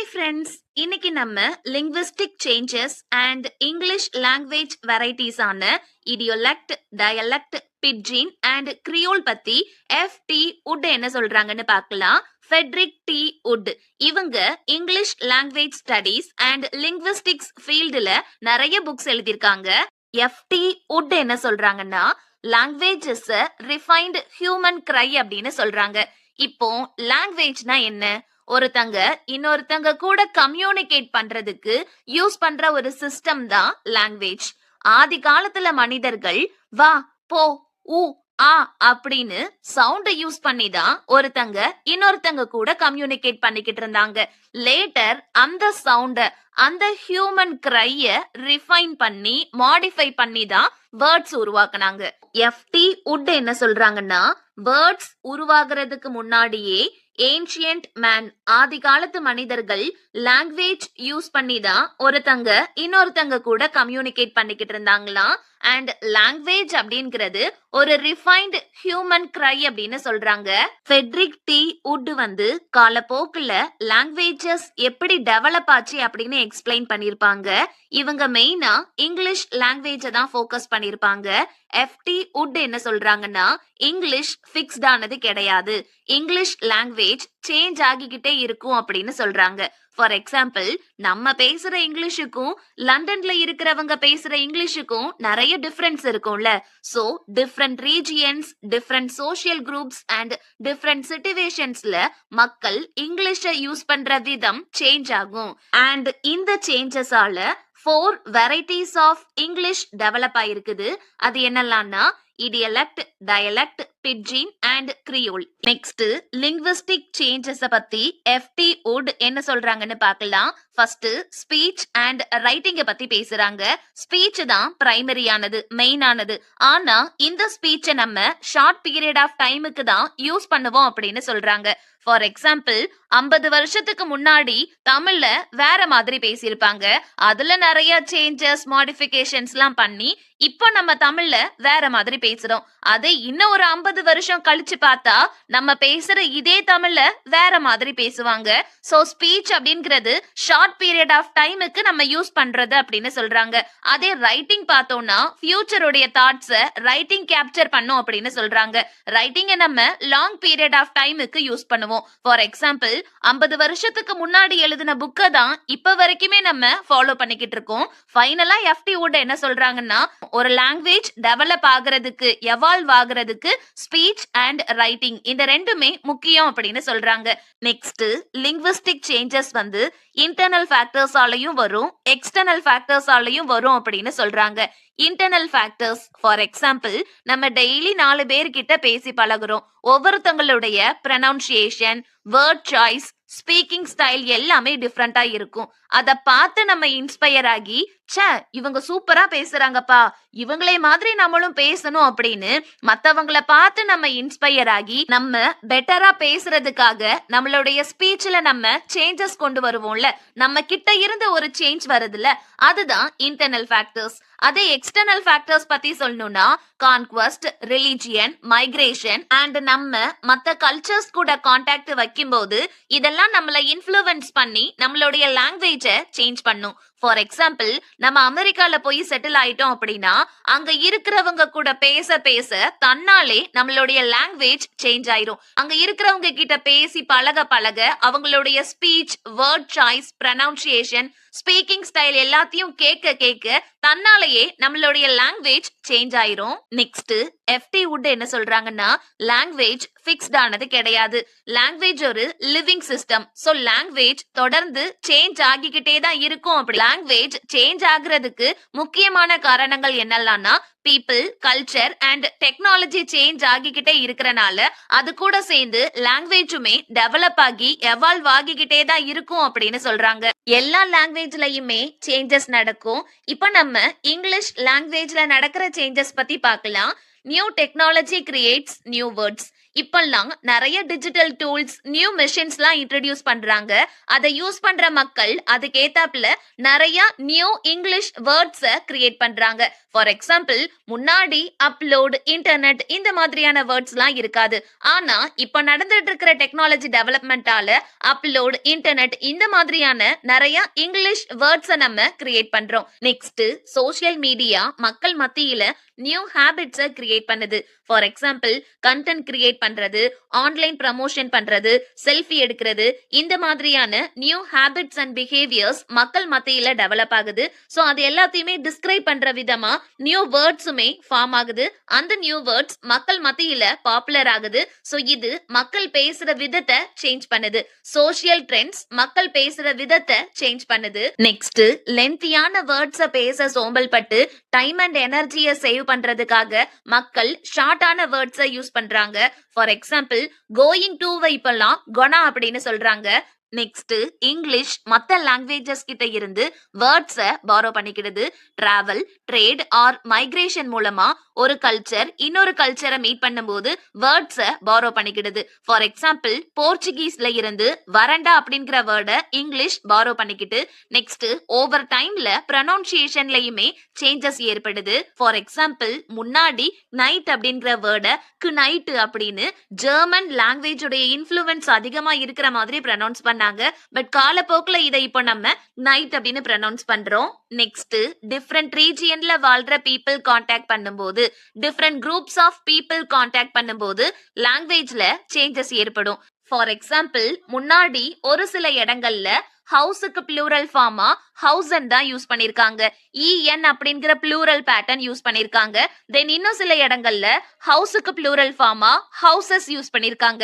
Friends, இன்னைக்கு நம்ம linguistic changes and English language varieties ஆன idiolect, dialect, pidgin and creole பத்தி எஃப்.டி. வுட் என்ன சொல்றாங்கன்னு பார்க்கலாம். Frederick T. வுட் இவங்க English language studies and linguistics ஃபீல்டுல நிறைய புக்ஸ் எழுதியிருக்காங்க. எஃப்.டி. வுட் என்ன சொல்றாங்கன்னா, language is a refined human cry அப்படின்னு சொல்றாங்க. இப்போ லாங்குவேஜ்னா என்ன? ஒருத்தங்க இன்னொருத்தங்க கூட கம்யூனிகேட் பண்றதுக்கு யூஸ் பண்ற ஒரு சிஸ்டம் தான் லாங்குவேஜ். ஆதி காலத்துல மனிதர்கள் வா, போ, ஊ, ஆ அப்படின்னு சவுண்ட் யூஸ் பண்ணி தான் ஒருத்தங்க இன்னொருத்தங்க கூட கம்யூனிகேட் பண்ணிக்கிட்டு இருந்தாங்க. லேட்டர் அந்த சவுண்ட, அந்த ஹியூமன் கிரைய ரிஃபைன் பண்ணி மாடிஃபை பண்ணி தான் வேர்ட்ஸ் உருவாக்குனாங்க. எஃப்.டி. வுட் என்ன சொல்றாங்கன்னா, வேர்ட்ஸ் உருவாகிறதுக்கு முன்னாடியே ஏன்ஷியன்ட் மேன், ஆதி காலத்து மனிதர்கள் லாங்குவேஜ் யூஸ் பண்ணி தான் ஒருத்தங்க இன்னொருத்தங்க கூட கம்யூனிகேட் பண்ணிக்கிட்டு இருந்தாங்களாம். அண்ட் லாங்குவேஜ் அப்படிங்கிறது ஒரு ரிஃபைன்ட் ஹியூமன் கிரை அப்படின்னு சொல்றாங்க. Frederick T. வுட் காலப்போக்குல லாங்குவேஜஸ் எப்படி டெவலப் ஆச்சு அப்படின்னு எக்ஸ்பிளைன் பண்ணிருப்பாங்க. இவங்க மெயினா இங்கிலீஷ் லாங்குவேஜ தான் ஃபோக்கஸ் பண்ணிருப்பாங்க. எஃப்.டி. வுட் என்ன சொல்றாங்கன்னா, இங்கிலீஷ் ஃபிக்ஸ்ட் ஆனது கிடையாது, இங்கிலீஷ் லாங்குவேஜ் சேஞ்ச் ஆகிக்கிட்டே இருக்கும் அப்படின்னு சொல்றாங்க. ஃபார் எக்ஸாம்பிள், நம்ம பேசுற இங்கிலீஷுக்கும் லண்டன்ல இருக்கிறவங்க பேசுற இங்கிலீஷுக்கும் நிறைய டிஃபரன்ஸ் இருக்கும்ல. So different regions, different social groups and different சிச்சுவேஷன்ஸ்ல மக்கள் இங்கிலீஷ யூஸ் பண்ற விதம் சேஞ்ச் ஆகும். அண்ட் இந்த சேஞ்சஸால 4 வெரைட்டிஸ் ஆஃப் இங்கிலீஷ் டெவலப் ஆயிருக்குது. அது என்னெல்லாம்னா, idiolect, dialect, pidgin and creole. Next linguistic changes பத்தி எஃப்.டி. வுட் என்ன சொல்றாங்கன்னு பார்க்கலாம். ஃபர்ஸ்ட் ஸ்பீச் அண்ட் ரைட்டிங்க பத்தி பேசுறாங்க. ஸ்பீச் தான் பிரைமரியானது, மெயினானது. ஆனா இந்த ஸ்பீச்சை நம்ம ஷார்ட் பீரியட் ஆஃப் டைமுக்கு தான் யூஸ் பண்ணுவோம் அப்படின்னு சொல்றாங்க. ஃபார் எக்ஸாம்பிள், 50 வருஷத்துக்கு முன்னாடி தமிழ்ல வேற மாதிரி பேசியிருப்பாங்க. அதுல நிறைய சேஞ்சஸ், மாடிஃபிகேஷன்ஸ் எல்லாம் பண்ணி இப்போ நம்ம தமிழ்ல வேற மாதிரி பேசுறோம். அதை இன்னும் ஒரு 50 வருஷம் கழிச்சு பார்த்தா நம்ம பேசுற இதே தமிழ்ல வேற மாதிரி பேசுவாங்க. சோ ஸ்பீச் அப்படிங்கிறது ஷார்ட் பீரியட் ஆஃப் டைமுக்கு நம்ம யூஸ் பண்றது அப்படின்னு சொல்றாங்க. அதே ரைட்டிங் பார்த்தோம்னா ஃபியூச்சருடைய தாட்ஸை ரைட்டிங் கேப்சர் பண்ணும் அப்படின்னு சொல்றாங்க. ரைட்டிங்கை நம்ம லாங் பீரியட் ஆஃப் டைமுக்கு யூஸ் பண்ணுவோம். ஃபார் எக்ஸாம்பிள், 50 வருஷத்துக்கு முன்னாடி எழுதின புக்கை தான் இப்ப வரைக்குமே நம்ம ஃபாலோ பண்ணிக்கிட்டு இருக்கோம். ஃபைனலா எஃப்.டி. வுட் என்ன சொல்றாங்கன்னா, ஒரு லாங்குவேஜ் டெவலப் ஆகுறதுக்கு, எவால்வ் ஆகுறதுக்கு ஸ்பீச் அண்ட் ரைட்டிங் இந்த ரெண்டுமே முக்கியம் அப்படின்னு சொல்றாங்க. நெக்ஸ்ட் லிங்குவிஸ்டிக் சேஞ்சஸ் இன்டர்னல் ஃபேக்டர்ஸாலையும் வரும், எக்ஸ்டர்னல் ஃபேக்டர்ஸாலையும் வரும் அப்படின்னு சொல்றாங்க. இன்டர்னல் ஃபேக்டர்ஸ், ஃபார் எக்ஸாம்பிள், நம்ம டெய்லி 4 பேர்கிட்ட பேசி பழகுறோம். ஒவ்வொருத்தங்களுடைய pronunciation, word choice, speaking style எல்லாமே டிஃப்ரெண்டா இருக்கும். அத பார்த்து நம்ம இன்ஸ்பயர் ஆகி, ச்சே இவங்க சூப்பரா பேசுறாங்கப்பா, இவங்களே மாதிரி நம்மளும் பேசணும் அப்படின்னு மத்தவங்கள பார்த்து நம்ம இன்ஸ்பயர் ஆகி நம்ம பெட்டரா பேசுறதுக்காக நம்மளுடைய ஸ்பீச்ல நம்ம சேஞ்சஸ் கொண்டு வருவோம்ல. நம்ம கிட்ட இருந்து ஒரு சேஞ்ச் வருதுல, அதுதான் இன்டர்னல் ஃபேக்டர்ஸ். அதே எக்ஸ்டர்னல் ஃபேக்டர்ஸ் பத்தி சொல்லணும்னா, கான்குவஸ்ட், ரிலிஜியன், மைக்ரேஷன் அண்ட் நம்ம மத்த கல்ச்சர்ஸ் கூட கான்டாக்ட் வைக்கும்போது இதெல்லாம் நம்மள இன்ஃப்ளூயன்ஸ் பண்ணி நம்மளுடைய லாங்குவேஜ சேஞ்ச் பண்ணும். ஃபார் எக்ஸாம்பிள், நம்ம அமெரிக்கால போய் செட்டில் ஆயிட்டோம் அப்படின்னா அங்க இருக்கிறவங்க கூட பேச பேச தன்னாலே நம்மளுடைய லாங்குவேஜ் சேஞ்ச் ஆயிரும். அங்க இருக்கிறவங்க கிட்ட பேசி பழக பழக அவங்களுடைய speech, word choice, pronunciation, speaking style எல்லாத்தையும் கேட்க கேட்க தன்னாலேயே நம்மளுடைய லாங்குவேஜ் சேஞ்ச் ஆயிரும். Next F T. வுட் என்ன சொல்றாங்கன்னா, லாங்குவேஜ் ஃபிக்ஸ்ட் ஆனது கிடையாது, லாங்குவேஜ் ஒரு லிவிங் சிஸ்டம். சோ லாங்குவேஜ் தொடர்ந்து சேஞ்ச் ஆகிக்கிட்டே தான் இருக்கும். அப்படி லாங்குவேஜ் சேஞ்ச் ஆகுறதுக்கு முக்கியமான காரணங்கள் என்னெல்லாம்னா, people, culture and technology change ஆகிக்கிட்டே இருக்கிறனால அது கூட சேர்ந்து லாங்குவேஜுமே டெவலப் ஆகி எவால்வ் ஆகிக்கிட்டே தான் இருக்கும் அப்படின்னு சொல்றாங்க. எல்லா லாங்குவேஜ்லயுமே சேஞ்சஸ் நடக்கும். இப்ப நம்ம இங்கிலீஷ் லாங்குவேஜ்ல நடக்கிற சேஞ்சஸ் பத்தி பார்க்கலாம். New technology creates new words. இப்பெல்லாம் நிறைய டிஜிட்டல் டூல்ஸ், நியூ மெஷின்ஸ்லாம் இன்ட்ரடியூஸ் பண்றாங்க. அதை யூஸ் பண்ற மக்கள் அதுக்கு ஏத்தாப்புல நிறைய நியூ இங்கிலீஷ் வேர்ட்ஸ கிரியேட் பண்றாங்க. ஃபார் எக்ஸாம்பிள், முன்னாடி அப்லோட், இன்டர்நெட் இந்த மாதிரியான வேர்ட்ஸ்லாம் இருக்காது. ஆனா இப்ப நடந்துட்டு இருக்கிற டெக்னாலஜி டெவலப்மெண்டால அப்லோட், இன்டர்நெட் இந்த மாதிரியான நிறைய இங்கிலீஷ் வேர்ட்ஸ நம்ம கிரியேட் பண்றோம். நெக்ஸ்ட், சோஷியல் மீடியா மக்கள் மத்தியில நியூ ஹேபிட்ஸ கிரியேட் பண்ணுது. ஃபார் எக்ஸாம்பிள், கண்டென்ட் கிரியேட் பண்றது, ஆன்லைன் ப்ரமோஷன் பண்றது, செல்ஃபி எடுக்கிறது இந்த மாதிரியான நியூ ஹேபிட்ஸ் அண்ட் பிஹேவியர்ஸ் மக்கள் மத்தியில டெவலப் ஆகுது. சோ அது எல்லாத்தையுமே டிஸ்கிரைப் பண்ற விதமா நியூ வேர்ட்ஸுமே ஃபார்ம் ஆகுது. அந்த நியூ வேர்ட்ஸ் மக்கள் மத்தியில பாப்புலர் ஆகுது. சோ இது மக்கள் பேசுற விதத்தை சேஞ்ச் பண்ணுது. சோஷியல் ட்ரெண்ட்ஸ் மக்கள் பேசுற விதத்தை சேஞ்ச் பண்ணுது. நெக்ஸ்ட், லென்த்தியான வேர்ட்ஸ பேச சோம்பல் பட்டு டைம் அண்ட் எனர்ஜியை சேவ் பண்றதுக்காக மக்கள் ஷார்ட்டான வேர்ட்ஸை யூஸ் பண்றாங்க. ஃபார் எக்ஸாம்பிள், கோயிங் டு இப்பெல்லாம் கொனா அப்படின்னு சொல்றாங்க. நெக்ஸ்ட், இங்கிலீஷ் மத்த லாங்குவேஜஸ் கிட்ட இருந்து வேர்ட்ஸ பாரோ பண்ணிக்கிடுது. டிராவல், ட்ரேட் ஆர் மைக்ரேஷன் மூலமா ஒரு கல்ச்சர் இன்னொரு கல்ச்சரை மீட் பண்ணும்போது வேர்ட்ஸ பாரோ பண்ணிக்கிடுது. ஃபார் எக்ஸாம்பிள், போர்ச்சுகீஸ்ல இருந்து வரண்டா அப்படிங்கிற வேர்டை இங்கிலீஷ் பாரோ பண்ணிக்கிட்டு நெக்ஸ்ட் ஓவர் டைம்ல ப்ரொனவுன்சியேஷன்லயுமே சேஞ்சஸ் ஏற்படுது. ஃபார் எக்ஸாம்பிள், முன்னாடி நைட் அப்படிங்கிற வேர்டை நைட் அப்படின்னு ஜெர்மன் லாங்குவேஜ் உடைய இன்ஃப்ளூயன்ஸ் அதிகமா இருக்கிற மாதிரி ப்ரொனவுன்ஸ் பண்ணாங்க. பட் காலப்போக்குல இதை இப்போ நம்ம நைட் அப்படின்னு ப்ரொனவுன்ஸ் பண்றோம். நெக்ஸ்ட், டிஃபரெண்ட் ரீஜியன்ல வாழ்ற பீப்புள் கான்டாக்ட் பண்ணும்போது, different groups of people contact பண்ணும்போது லாங்குவேஜ்ல சேஞ்சஸ் ஏற்படும். ஃபார் எக்ஸாம்பிள், முன்னாடி ஒரு சில இடங்கள்ல ஹவுஸுக்கு ப்ளூரல் ஃபார்மா ஹவுசன் தான் யூஸ் பண்ணிருக்காங்க. EN அப்படிங்கிற ப்ளூரல் பேட்டர்ன் யூஸ் பண்ணிருக்காங்க. தென் இன்னும் சில இடங்கள்ல ஹவுஸுக்கு ப்ளூரல் ஃபார்மா ஹவுசஸ் யூஸ் பண்ணிருக்காங்க.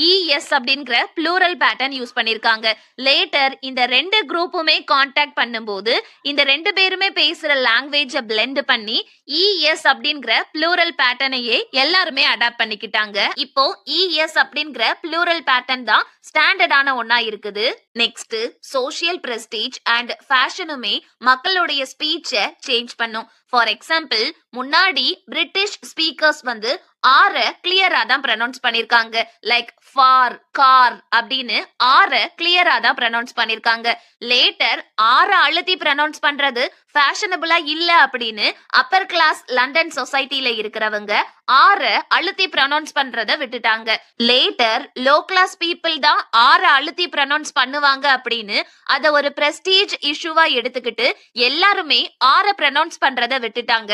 ES அப்படிங்கிற ப்ளூரல் பேட்டர்ன் யூஸ் பண்ணிருக்காங்க. லேட்டர் இந்த ரெண்டு குரூப்புமே கான்டாக்ட் பண்ணும்போது இந்த ரெண்டு பேருமே பேசுற லாங்குவேஜ பிளெண்ட் பண்ணி ES அப்படிங்கிற ப்ளூரல் பேட்டர்னையே எல்லாருமே அடாப்ட் பண்ணிக்கிட்டாங்க. இப்போ ES அப்படிங்கிற ப்ளூரல் பேட்டர்ன் தான் ஸ்டாண்டர்டான ஒன்னா இருக்குது. நெக்ஸ்ட், சோஷியல் பிரஸ்டீஜ் அண்ட் ஃபேஷனுமே மக்களுடைய ஸ்பீச்சை சேஞ்ச் பண்ணும். ஃபார் எக்ஸாம்பிள், முன்னாடி பிரிட்டிஷ் ஸ்பீக்கர்ஸ் வந்து ஆர கிளியரா தான் ப்ரொனவுன்ஸ் பண்ணிருக்காங்க. லைக் ஃபார், கார் அப்படின்னு ஆர கிளியரா தான் ப்ரொனவுன்ஸ் பண்ணிருக்காங்க. லேட்டர் ஆர அழுத்தி ப்ரொனவுன்ஸ் பண்றது ஃபேஷனபிளா இல்ல அப்படின்னு அப்பர் கிளாஸ் லண்டன் சொசைட்டில இருக்கிறவங்க ஆர அழுத்தி ப்ரொனவுன்ஸ் பண்றத விட்டுட்டாங்க. லேட்டர் லோ கிளாஸ் பீப்புள் தான் ஆர அழுத்தி ப்ரொனவுன்ஸ் பண்ணுவாங்க அப்படின்னு அத ஒரு பிரஸ்டீஜ் இஷ்யூவா எடுத்துக்கிட்டு எல்லாருமே ஆர ப்ரொனவுன்ஸ் பண்றத விட்டுட்டாங்க.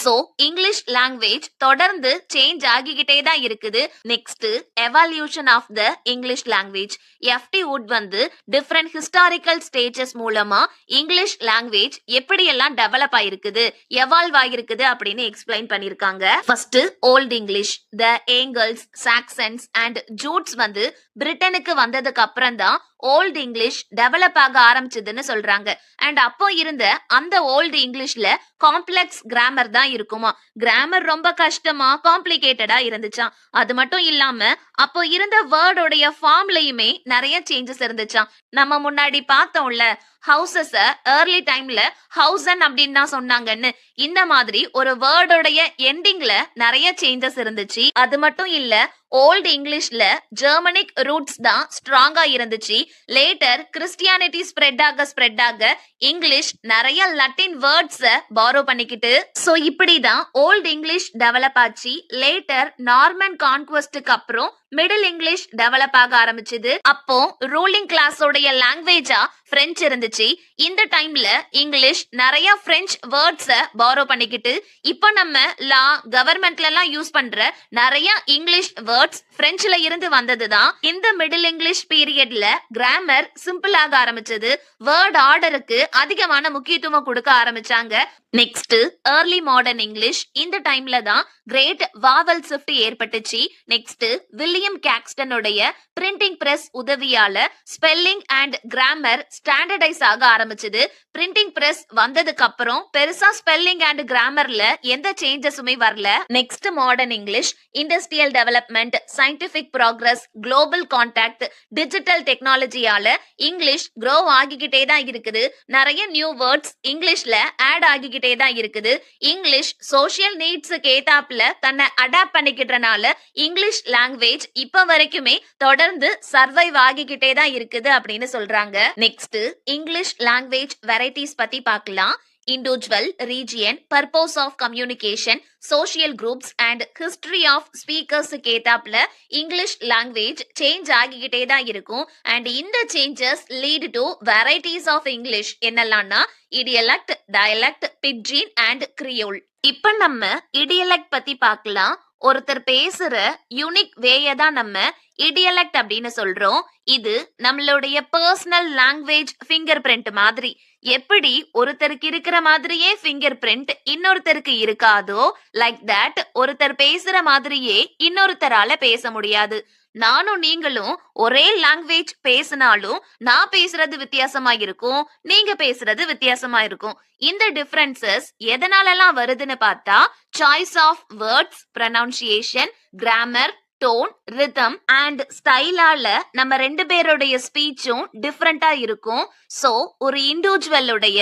சோ இங்கிலீஷ் லாங்குவேஜ் தொடர்ந்து சேஞ்ச் ஆகிக்கிட்டே தான் இருக்குது. Next, evolution of the English language. FT Wood வந்து டிஃபரெண்ட் ஹிஸ்டாரிக்கல் ஸ்டேஜஸ் மூலமா இங்கிலீஷ் லாங்குவேஜ் எப்படி எல்லாம் டெவலப் ஆயிருக்குது, எவால்வ் ஆகிருக்குது அப்படின்னு எக்ஸ்பிளைன் பண்ணிருக்காங்க. First, old English. The Angles, Saxons and Jutes வந்து பிரிட்டனுக்கு வந்ததுக்கு அப்புறம் தான் ஓல்டு இங்கிலீஷ் டெவலப் ஆக ஆரம்பிச்சதுன்னு சொல்றாங்க. அண்ட் அப்போ இருந்த அந்த ஓல்டு இங்கிலீஷ்ல காம்ப்ளெக்ஸ் கிராமர் தான் இருக்குமா. கிராமர் ரொம்ப கஷ்டமா காம்ப்ளிகேட்டடா இருந்துச்சாம். அது மட்டும் இல்லாம அப்போ இருந்த வேர்டோடைய ஃபார்ம்லயுமே நிறைய சேஞ்சஸ் இருந்துச்சாம். நம்ம முன்னாடி பார்த்தோம்ல, ஹவுசஸ் ஏர்லி டைம்ல ஹவுசன் அப்படின்னு தான் சொன்னாங்கன்னு. இந்த மாதிரி ஒரு வேர்டோடைய எண்டிங்ல நிறைய சேஞ்சஸ் இருந்துச்சு. அது மட்டும் இல்ல, ஓல்டு இங்கிலீஷ்ல ஜெர்மனிக் ரூட்ஸ் தான் ஸ்ட்ராங்கா இருந்துச்சு. லேட்டர் கிறிஸ்டியானிட்டி ஸ்ப்ரெட் ஆக இங்கிலீஷ் நிறைய லட்டின் வேர்ட்ஸ் பாரோ பண்ணிக்கிட்டு சோ இப்படிதான் ஓல்டு இங்கிலீஷ் டெவலப் ஆச்சு. லேட்டர் நார்மன் கான்குவெஸ்டுக்கு அப்புறம் மிடில் இங்கிலீஷ் டெவலப் ஆக ஆரம்பிச்சது. அப்போ ரூலிங் கிளாஸோடைய லாங்குவேஜா பிரெஞ்சு இருந்துச்சு. இந்த டைம்ல இங்கிலீஷ் நிறைய பிரெஞ்சு வேர்ட்ஸ பாரோ பண்ணிக்கிட்டு இப்போ நம்ம லா, கவர்மெண்ட்ல எல்லாம் யூஸ் பண்ற நிறைய இங்கிலீஷ் வேர்ட்ஸ் பிரெஞ்சுல இருந்து வந்ததுதான். இந்த மிடில் இங்கிலீஷ் பீரியட்ல கிராமர் சிம்பிள் ஆக ஆரம்பிச்சது. வேர்ட் ஆர்டருக்கு அதிகமான முக்கியத்துவம் கொடுக்க ஆரம்பிச்சாங்க. Next, early modern English. இந்த டைம்ல தான் கிரேட் வாவல் ஷிஃப்ட் ஏற்பட்டுச்சு. நெக்ஸ்ட், வில்லியம் கேக்ஸ்டனுடைய பிரிண்டிங் பிரஸ் உதவியால ஸ்பெல்லிங் அண்ட் கிராமர் ஸ்டாண்டர்டைஸ் ஆக ஆரம்பிச்சது. பிரிண்டிங் பிரஸ் வந்ததுக்கு அப்புறம் பெருசா ஸ்பெல்லிங் அண்ட் கிராமர்ல எந்த சேஞ்சஸுமே வரல. Next, modern English. Industrial development, scientific progress, global contact, digital டெக்னாலஜியால இங்கிலீஷ் க்ரோ ஆகிக்கிட்டே தான் இருக்குது. நிறைய நியூ வேர்ட்ஸ் இங்கிலீஷ்ல ஆட் ஆகிக்கிட்டே ஆகிக்கிட்டே தான் இருக்குது. இங்கிலீஷ் சோஷியல் நீட்ஸுக்கு ஏத்தாப்புல தன்னை அடாப்ட் பண்ணிக்கிட்டனால இங்கிலீஷ் லாங்குவேஜ் இப்ப வரைக்குமே தொடர்ந்து சர்வைவ் ஆகிக்கிட்டே தான் இருக்குது அப்படின்னு சொல்றாங்க. நெக்ஸ்ட் இங்கிலீஷ் லாங்குவேஜ் வெரைட்டிஸ் பத்தி பார்க்கலாம். Individual, region, purpose of communication, social groups and history of ஸ்பீக்கர்ஸுக்கு ஏத்தாப்புல இங்கிலீஷ் லாங்குவேஜ் சேஞ்ச் ஆகிக்கிட்டே தான் இருக்கும். அண்ட் இந்த changes lead to varieties of English என்னெல்லாம்னா idiolect, dialect, pidgin and creole. இப்ப நம்ம இடியலெக்ட் பத்தி பார்க்கலாம். ஒருத்தர் பேசுற யூனிக் வேய தான் நம்ம இடியலெக்ட் அப்படின்னு சொல்றோம். இது நம்மளுடைய பர்சனல் லாங்குவேஜ் ஃபிங்கர் பிரிண்ட் மாதிரி. எப்படி ஒருத்தருக்கு இருக்கிற மாதிரியே ஃபிங்கர் பிரிண்ட் இன்னொருத்தருக்கு இருக்காதோ, லைக் தட் ஒருத்தர் பேசுற மாதிரியே இன்னொருத்தரால பேச முடியாது. நானும் நீங்களும் ஒரே லாங்குவேஜ் பேசினாலும் நான் பேசுறது வித்தியாசமா இருக்கும், நீங்க பேசுறது வித்தியாசமா இருக்கும். இந்த டிஃபரன்சஸ் எதனாலலாம் வருதுன்னு பார்த்தா choice of words, pronunciation, grammar, tone, rhythm and ஸ்டைலால நம்ம ரெண்டு பேருடைய ஸ்பீச்சும் டிஃப்ரெண்டா இருக்கும். சோ ஒரு இண்டிவிஜுவலுடைய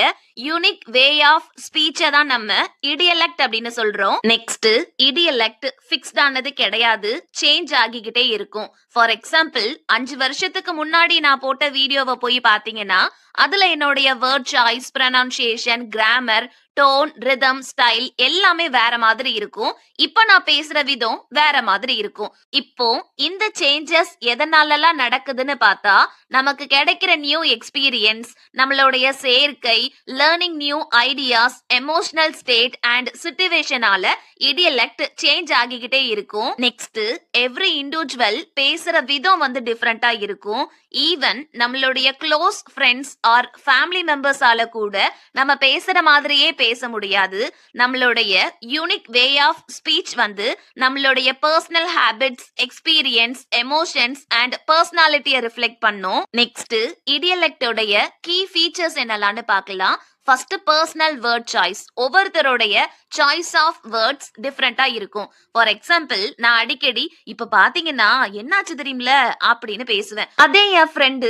யூனிக் வே ஆஃப் ஸ்பீச்சை தான் நம்ம இடியலெக்ட் அப்படின்னு சொல்றோம். நெக்ஸ்ட் இடியலெக்ட் ஃபிக்ஸ்ட் ஆனது கிடையாது, சேஞ்ச் ஆகிக்கிட்டே இருக்கும். ஃபார் எக்ஸாம்பிள் 5 வருஷத்துக்கு முன்னாடி நான் போட்ட வீடியோவை போய் பாத்தீங்கன்னா அதுல என்னுடைய word choice, pronunciation, grammar, tone, rhythm, style எல்லாமே வேற மாதிரி இருக்கும். இப்போ நான் பேசுற விதம் வேற மாதிரி இருக்கும். இப்போ இந்த சேஞ்சஸ் எதனாலலாம் நடக்குதுன்னு பார்த்தா நமக்கு கிடைக்கிற நியூ எக்ஸ்பீரியன்ஸ், நம்மளுடைய சேர்க்கை, learning new ideas, emotional state and சிச்சுவேஷனால இடியலெக்ட் சேஞ்ச் ஆகிக்கிட்டே இருக்கும். நெக்ஸ்ட் எவ்ரி இண்டிவிஜுவல் பேசுற விதம் வந்து டிஃப்ரெண்டா இருக்கும். ஈவன் நம்மளுடைய க்ளோஸ் ஃப்ரெண்ட்ஸ் ஆர் ஃபேமிலி மெம்பர்ஸால கூட நம்ம பேசுற மாதிரியே பேச முடியாது. நம்மளுடைய யூனிக் வே ஆஃப் ஸ்பீச் வந்து நம்மளுடைய personal habits, experience, emotions and பர்சனாலிட்டியை ரிஃப்ளெக்ட் பண்ணும். நெக்ஸ்ட் இடியலெக்டோடைய கீ ஃபீச்சர்ஸ் என்னலான்னு பார்க்கலாம். First personal word choice. ஒவ்வொருத்தருடைய சாய்ஸ் ஆஃப் வேர்ட்ஸ் டிஃப்ரெண்டா இருக்கும். ஃபார் எக்ஸாம்பிள் நான் அடிக்கடி இப்ப பாத்தீங்கன்னா என்னாச்சு தெரியும்ல அப்படின்னு பேசுவேன். அதே என் ஃப்ரெண்டு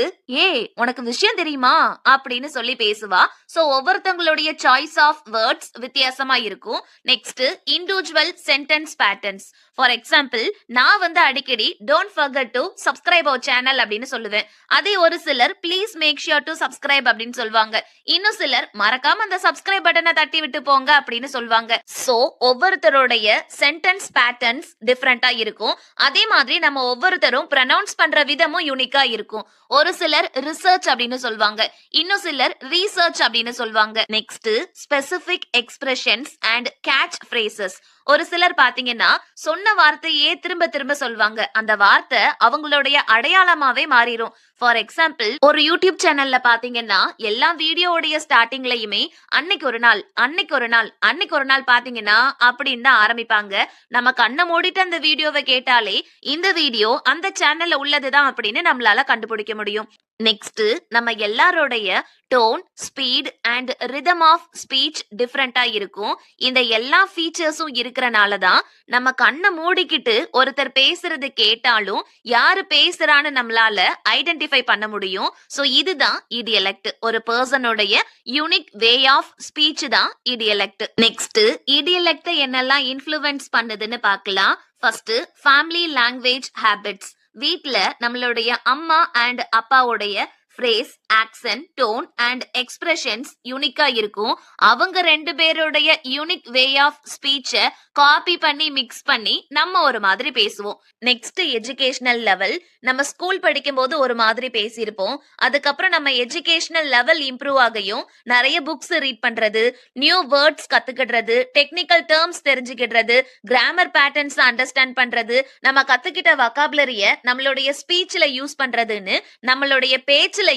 உனக்கு விஷயம் தெரியுமா அப்படின்னு சொல்லி பேசுவா. சோ ஒவ்வொருத்தவங்களுடைய சாய்ஸ் ஆஃப் வேர்ட்ஸ் வித்தியாசமா இருக்கும். Next individual sentence patterns. For example நான் வந்து அடிக்கடி don't forget to subscribe our channel அப்படின்னு சொல்லுவேன். அதே ஒரு சிலர் please make sure to subscribe அப்படின்னு சொல்லுவாங்க. இன்னும் சிலர் மறக்காம அந்த சப்ஸ்கிரைப் பட்டனை தட்டி விட்டு போங்க அப்படின்னு சொல்லுவாங்க. சோ ஒவ்வொருத்தருடைய சென்டென்ஸ் பேட்டர்ன்ஸ் டிஃப்ரெண்டா இருக்கும். அதே மாதிரி நம்ம ஒவ்வொருத்தரும் ப்ரொனவுன்ஸ் பண்ற விதமும் யூனிக்கா இருக்கும். ஒரு சிலர் ரிசர்ச் அப்படின்னு சொல்லுவாங்க, இன்னும் சிலர் ரீசர்ச் அப்படின்னு சொல்லுவாங்க. Next specific expressions and catch phrases. ஒரு சிலர் பாத்தீங்கன்னா சொன்ன வார்த்தையே திரும்ப திரும்ப சொல்லுவாங்க. அந்த வார்த்தை அவங்களுடைய அடையாளமாவே மாறிடும். ஃபார் எக்ஸாம்பிள் ஒரு யூடியூப் சேனல்ல பாத்தீங்கன்னா எல்லா வீடியோடைய ஸ்டார்டிங்லயுமே அன்னைக்கு ஒரு நாள், அன்னைக்கு ஒரு நாள், அன்னைக்கு ஒரு நாள் பாத்தீங்கன்னா அப்படின்னு தான் ஆரம்பிப்பாங்க. நம்ம கண்ணை மூடிட்டு அந்த வீடியோவை கேட்டாலே இந்த வீடியோ அந்த சேனல்ல உள்ளதுதான் அப்படின்னு நம்மளால கண்டுபிடிக்க முடியும். நெக்ஸ்ட் நம்ம எல்லாரோடைய tone, speed and rhythm of speech டிஃப்ரெண்டா இருக்கும். இந்த எல்லா ஃபீச்சர்ஸும் இருக்கிறனால தான் நம்ம கண்ணை மூடிக்கிட்டு ஒருத்தர் பேசுறது கேட்டாலும் யாரு பேசுறான்னு நம்மளால ஐடென்டிஃபை பண்ண முடியும். சோ இதுதான் இடியலெக்ட். ஒரு பர்சனுடைய யூனிக் வே ஆஃப் ஸ்பீச் தான் இடியலெக்ட். நெக்ஸ்ட் இடியலெக்ட் என்னெல்லாம் இன்ஃப்ளூயன்ஸ் பண்ணுதுன்னு பார்க்கலாம். First family language habits. வீட்ல நம்மளுடைய அம்மா அண்ட் அப்பாவுடைய phrase, accent, tone and expressions யூனிக்கா இருக்கும். அவங்க ரெண்டு பேருடைய யூனிக் வே ஆஃப் ஸ்பீச்சை காப்பி பண்ணி மிக்ஸ் பண்ணி நம்ம ஒரு மாதிரி பேசுவோம். Next educational level. நம்ம ஸ்கூல் படிக்கும் போது ஒரு மாதிரி பேசியிருப்போம். அதுக்கப்புறம் நம்ம எஜுகேஷனல் லெவல் இம்ப்ரூவ் ஆகையும் நிறைய புக்ஸ் ரீட் பண்றது, நியூ வேர்ட்ஸ் கத்துக்கிடுறது, டெக்னிக்கல் டேர்ம்ஸ் தெரிஞ்சுக்கிடுறது, கிராமர் பேட்டர்ன்ஸ் அண்டர்ஸ்டாண்ட் பண்றது, நம்ம கத்துக்கிட்ட வொக்காபுலரிய நம்மளுடைய ஸ்பீச்ல யூஸ் பண்றதுன்னு நம்மளுடைய பேச்சுலயே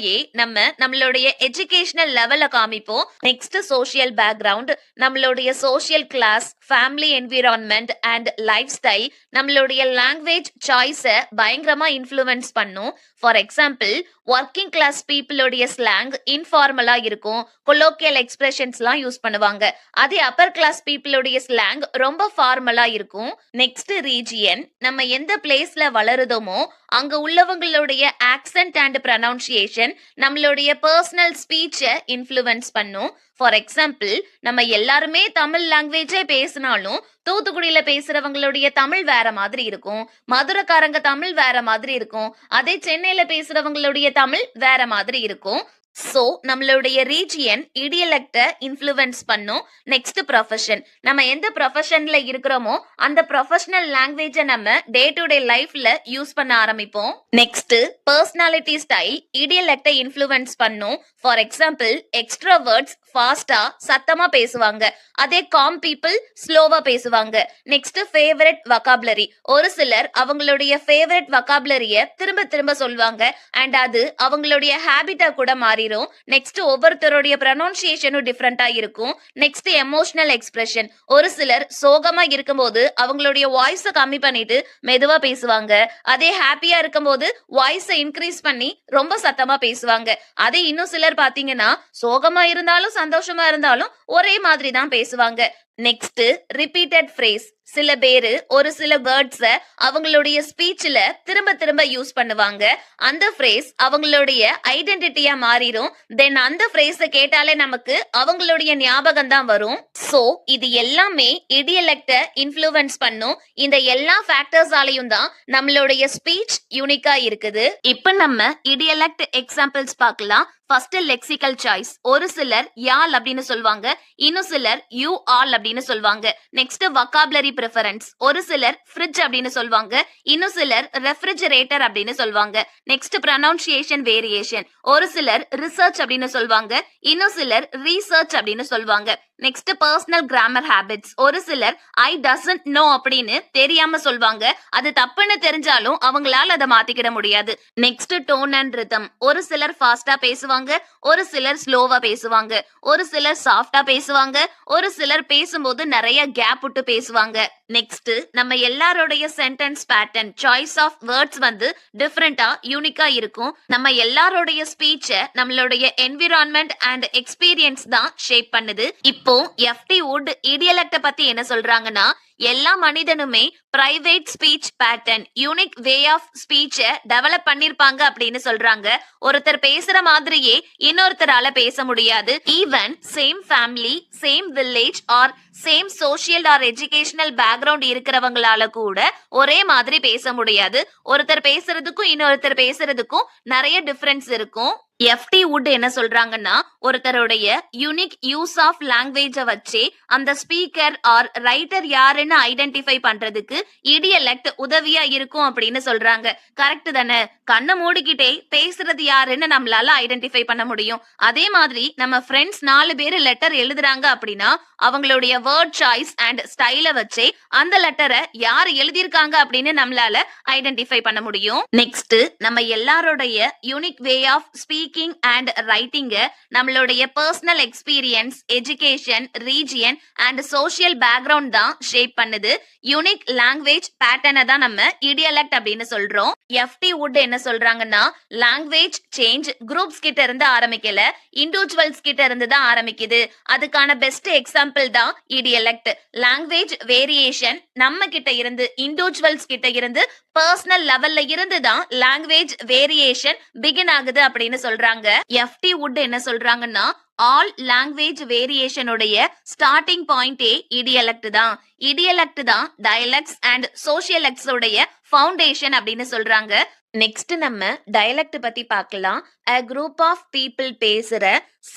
நம்மளுடைய எஜுகேஷனல் லெவல காமிப்போம். Next social background. நம்மளுடைய social class, family environment and lifestyle நம்மளுடைய லாங்குவேஜ் சாய்ஸை பயங்கரமா இன்ஃப்ளூயன்ஸ் பண்ணும். ஃபார் எக்ஸாம்பிள் ஒர்க்கிங் கிளாஸ் பீப்புளுடைய ஸ்லாங் இன்ஃபார்மலா இருக்கும், கொலோக்கியல் எக்ஸ்பிரஷன்ஸ்லாம் யூஸ் பண்ணுவாங்க. அதே அப்பர் கிளாஸ் பீப்புளுடைய ஸ்லாங் ரொம்ப ஃபார்மலா இருக்கும். Next region. நம்ம எந்த பிளேஸ்ல வளருதோமோ அங்க உள்ளவங்களுடைய ஆக்சென்ட் அண்ட் ப்ரொனவுன்சியேஷன் ப்ரொஃபஷன் நம்மளுடைய பர்சனல் ஸ்பீச்சை இன்ஃப்ளூயன்ஸ் பண்ணும். ஃபார் எக்ஸாம்பிள், நம்ம எல்லாருமே தமிழ் லாங்குவேஜே பேசினாலும் தூத்துக்குடியில பேசுறவங்களுடைய தமிழ் வேற மாதிரி இருக்கும், மதுரைக்காரங்க தமிழ் வேற மாதிரி இருக்கும், அதே சென்னையில பேசுறவங்களுடைய தமிழ் வேற மாதிரி இருக்கும். சோ நம்மளுடைய ரீஜியன் இடியலெக்ட இன்ஃப்ளூயன்ஸ் பண்ணும். நெக்ஸ்ட் ப்ரொஃபஷன், நம்ம எந்த ப்ரொஃபஷன்ல இருக்கிறோமோ அந்த ப்ரொஃபஷனல் லாங்குவேஜை நம்ம டே டு டே லைஃப்ல யூஸ் பண்ண ஆரம்பிப்போம். நெக்ஸ்ட் பர்சனாலிட்டி ஸ்டைல் இடியலெக்ட இன்ஃப்ளூயன்ஸ் பண்ணும். ஃபார் எக்ஸாம்பிள், எக்ஸ்ட்ரோவர்ட்ஸ் ஃபாஸ்டா சத்தமா பேசுவாங்க, அதே காம் பீப்புள் ஸ்லோவா பேசுவாங்க. நெக்ஸ்ட் ஃபேவரட் வொகாபுலரி, ஒரு சிலர் அவங்களுடைய ஃபேவரட் வொகாபுலரிய திரும்ப திரும்ப சொல்வாங்க அண்ட் அது அவங்களுடைய ஹேபிட்டா கூட மாறிடும். நெக்ஸ்ட் ஒவ்வொருத்தருடைய ப்ரொனன்சியேஷனும் டிஃபரெண்டா இருக்கும். நெக்ஸ்ட் எமோஷனல் எக்ஸ்பிரஷன், ஒரு சிலர் சோகமா இருக்கும்போது அவங்களுடைய வாய்ஸ கம்மி பண்ணிட்டு மெதுவா பேசுவாங்க, அதே ஹாப்பியா இருக்கும்போது வாய்ஸ இன்க்ரீஸ் பண்ணி ரொம்ப சத்தமா பேசுவாங்க. அதே இன்னும் சிலர் பாத்தீங்கன்னா சோகமா இருந்தாலும் சந்தோஷமா இருந்தாலும் ஒரே மாதிரி தான் பேசுவாங்க. நெக்ஸ்ட் ரிப்பீட்டட் ஃப்ரேஸ், சில பேரு ஒரு சில வேர்ட்ஸ அவங்களுடைய ஸ்பீச்ல திரும்ப திரும்ப யூஸ் பண்ணுவாங்க. அந்த ஃப்ரேஸ் அவங்களுடைய ஐடென்டிட்டியா மாறிடும். தென் அந்த ஃப்ரேஸ கேட்டாலே நமக்கு அவங்களுடைய ஞாபகம் தான் வரும். சோ இது எல்லாமே இடியலெக்ட இன்ஃப்ளூயன்ஸ் பண்ணும். இந்த எல்லா ஃபேக்டர்ஸாலையும் தான் நம்மளுடைய ஸ்பீச் யூனிக்கா இருக்குது. இப்ப நம்ம இடியலெக்ட் எக்ஸாம்பிள்ஸ் பார்க்கலாம். ஃபர்ஸ்ட் லெக்சிக்கல் சாய்ஸ், ஒரு சிலர் யால் அப்படின்னு சொல்வாங்க, இன்னும் சிலர் யூ ஆல் அப்படின்னு சொல்வாங்க. நெக்ஸ்ட் வொகாபுலரி ப்ரிஃபரன்ஸ், ஒரு சிலர் ஃப்ரிட்ஜ் அப்படின்னு சொல்வாங்க, இன்னும் சிலர் ரெஃப்ரிஜரேட்டர் அப்படின்னு சொல்வாங்க. நெக்ஸ்ட் ப்ரொனன்சியேஷன் வேரியேஷன், ஒரு சிலர் ரிசர்ச் அப்படின்னு சொல்வாங்க, இன்னும் சிலர் ரீசர்ச் அப்படின்னு சொல்வாங்க. நெக்ஸ்ட் பர்சனல் கிராமர் ஹேபிட்ஸ், ஒரு சிலர் ஐ டசன்ட் நோ அப்படின்னு தெரியாம சொல்வாங்க, அது தப்புன்னு தெரிஞ்சாலும் அவங்களால அதை மாத்திக்கிட முடியாது. நெக்ஸ்ட் டோன் அண்ட் ரிதம், ஒரு சிலர் ஃபாஸ்டா பேசுவாங்க, ஒரு சிலர் ஸ்லோவா பேசுவாங்க, ஒரு சிலர் சாஃப்டா பேசுவாங்க, ஒரு சிலர் பேசும்போது நிறைய கேப் விட்டு பேசுவாங்க. நெக்ஸ்ட் நம்ம எல்லாரோடைய sentence pattern, choice of words வந்து டிஃபரெண்டா யூனிக்கா இருக்கும். நம்ம எல்லாரோடைய ஸ்பீச்ச நம்மளுடைய என்விரான்மெண்ட் அண்ட் எக்ஸ்பீரியன்ஸ் தான் ஷேப் பண்ணுது. இப்போ எஃப்டி வுட் இடியலெக்ட பத்தி என்ன சொல்றாங்கன்னா, எல்லா மனிதனுமே private speech pattern, unique way of ஸ்பீச்ச டெவலப் பண்ணிருப்பாங்க அப்படின்னு சொல்றாங்க. ஒருத்தர் பேசுற மாதிரியே இன்னொருத்தரால பேச முடியாது. Even same family, same village or same social or educational background இருக்கிறவங்களால கூட ஒரே மாதிரி பேச முடியாது. ஒருத்தர் பேசுறதுக்கும் இன்னொருத்தர் பேசுறதுக்கும் நிறைய டிஃபரன்ஸ் இருக்கும். எஃப்டி வுட் என்ன சொல்றாங்கன்னா, ஒருத்தருடைய யூனிக் யூஸ் ஆஃப் லாங்குவேஜ வச்சே அந்த ஸ்பீக்கர் ஆர் ரைட்டர் யாருன்னு ஐடென்டிஃபை பண்றதுக்கு இடியலெக்ட் உதவியா இருக்கும் அப்படின்னு சொல்றாங்க. கரெக்ட் தானே? கண்ணை மூடிக்கிட்டே பேசுறது யாருன்னு நம்மளால ஐடென்டிஃபை பண்ண முடியும். அதே மாதிரி நம்ம ஃப்ரெண்ட்ஸ் 4 பேர் லெட்டர் எழுதுறாங்க அப்படின்னா அவங்களுடைய வேர்ட் சாய்ஸ் அண்ட் ஸ்டைல வச்சே அந்த லெட்டரை யார் எழுதியிருக்காங்க அப்படின்னு நம்மளால ஐடென்டிஃபை பண்ண முடியும். நெக்ஸ்ட் நம்ம எல்லாரோடைய unique way of speaking and ரைட்டிங்க நம்மளுடைய personal experience, education, region and social background தான் ஷேப் பண்ணுது. யூனிக் லாங்குவேஜ் பேட்டர்னை தான் நம்ம இடியலெக்ட் அப்படின்னு சொல்றோம். எஃப்டி வுட் என்ன சொல்றாங்கன்னா, லாங்குவேஜ் சேஞ்ச் குரூப்ஸ் கிட்ட இருந்து ஆரம்பிக்கல, இண்டிவிஜுவல்ஸ் கிட்ட இருந்து தான் ஆரம்பிக்குது. அதுக்கான பெஸ்ட் எக்ஸாம்பிள் தான் இடியலெக்ட். லாங்குவேஜ் வேரியேஷன் நம்ம கிட்ட இருந்து, இண்டிவிஜுவல்ஸ் கிட்ட இருந்து, பர்சனல் லெவல்ல இருந்து தான் லாங்குவேஜ் வேரியேஷன் பிகின் ஆகுது அப்படின்னு சொல்றாங்க. எஃப்டி வுட் என்ன சொல்றாங்கன்னா, ஆல் லாங்குவேஜ் வேரியேஷனுடைய ஸ்டார்டிங் பாயிண்டே இடியலெக்ட் தான். இடியலெக்ட் தான் டயலெக்ட்ஸ் அண்ட் சோஷியலெக்ட்ஸ் உடைய ஃபவுண்டேஷன் அப்படின்னு சொல்றாங்க. நெக்ஸ்ட் நம்ம டயலெக்ட் பத்தி பார்க்கலாம். a group of people பேசுற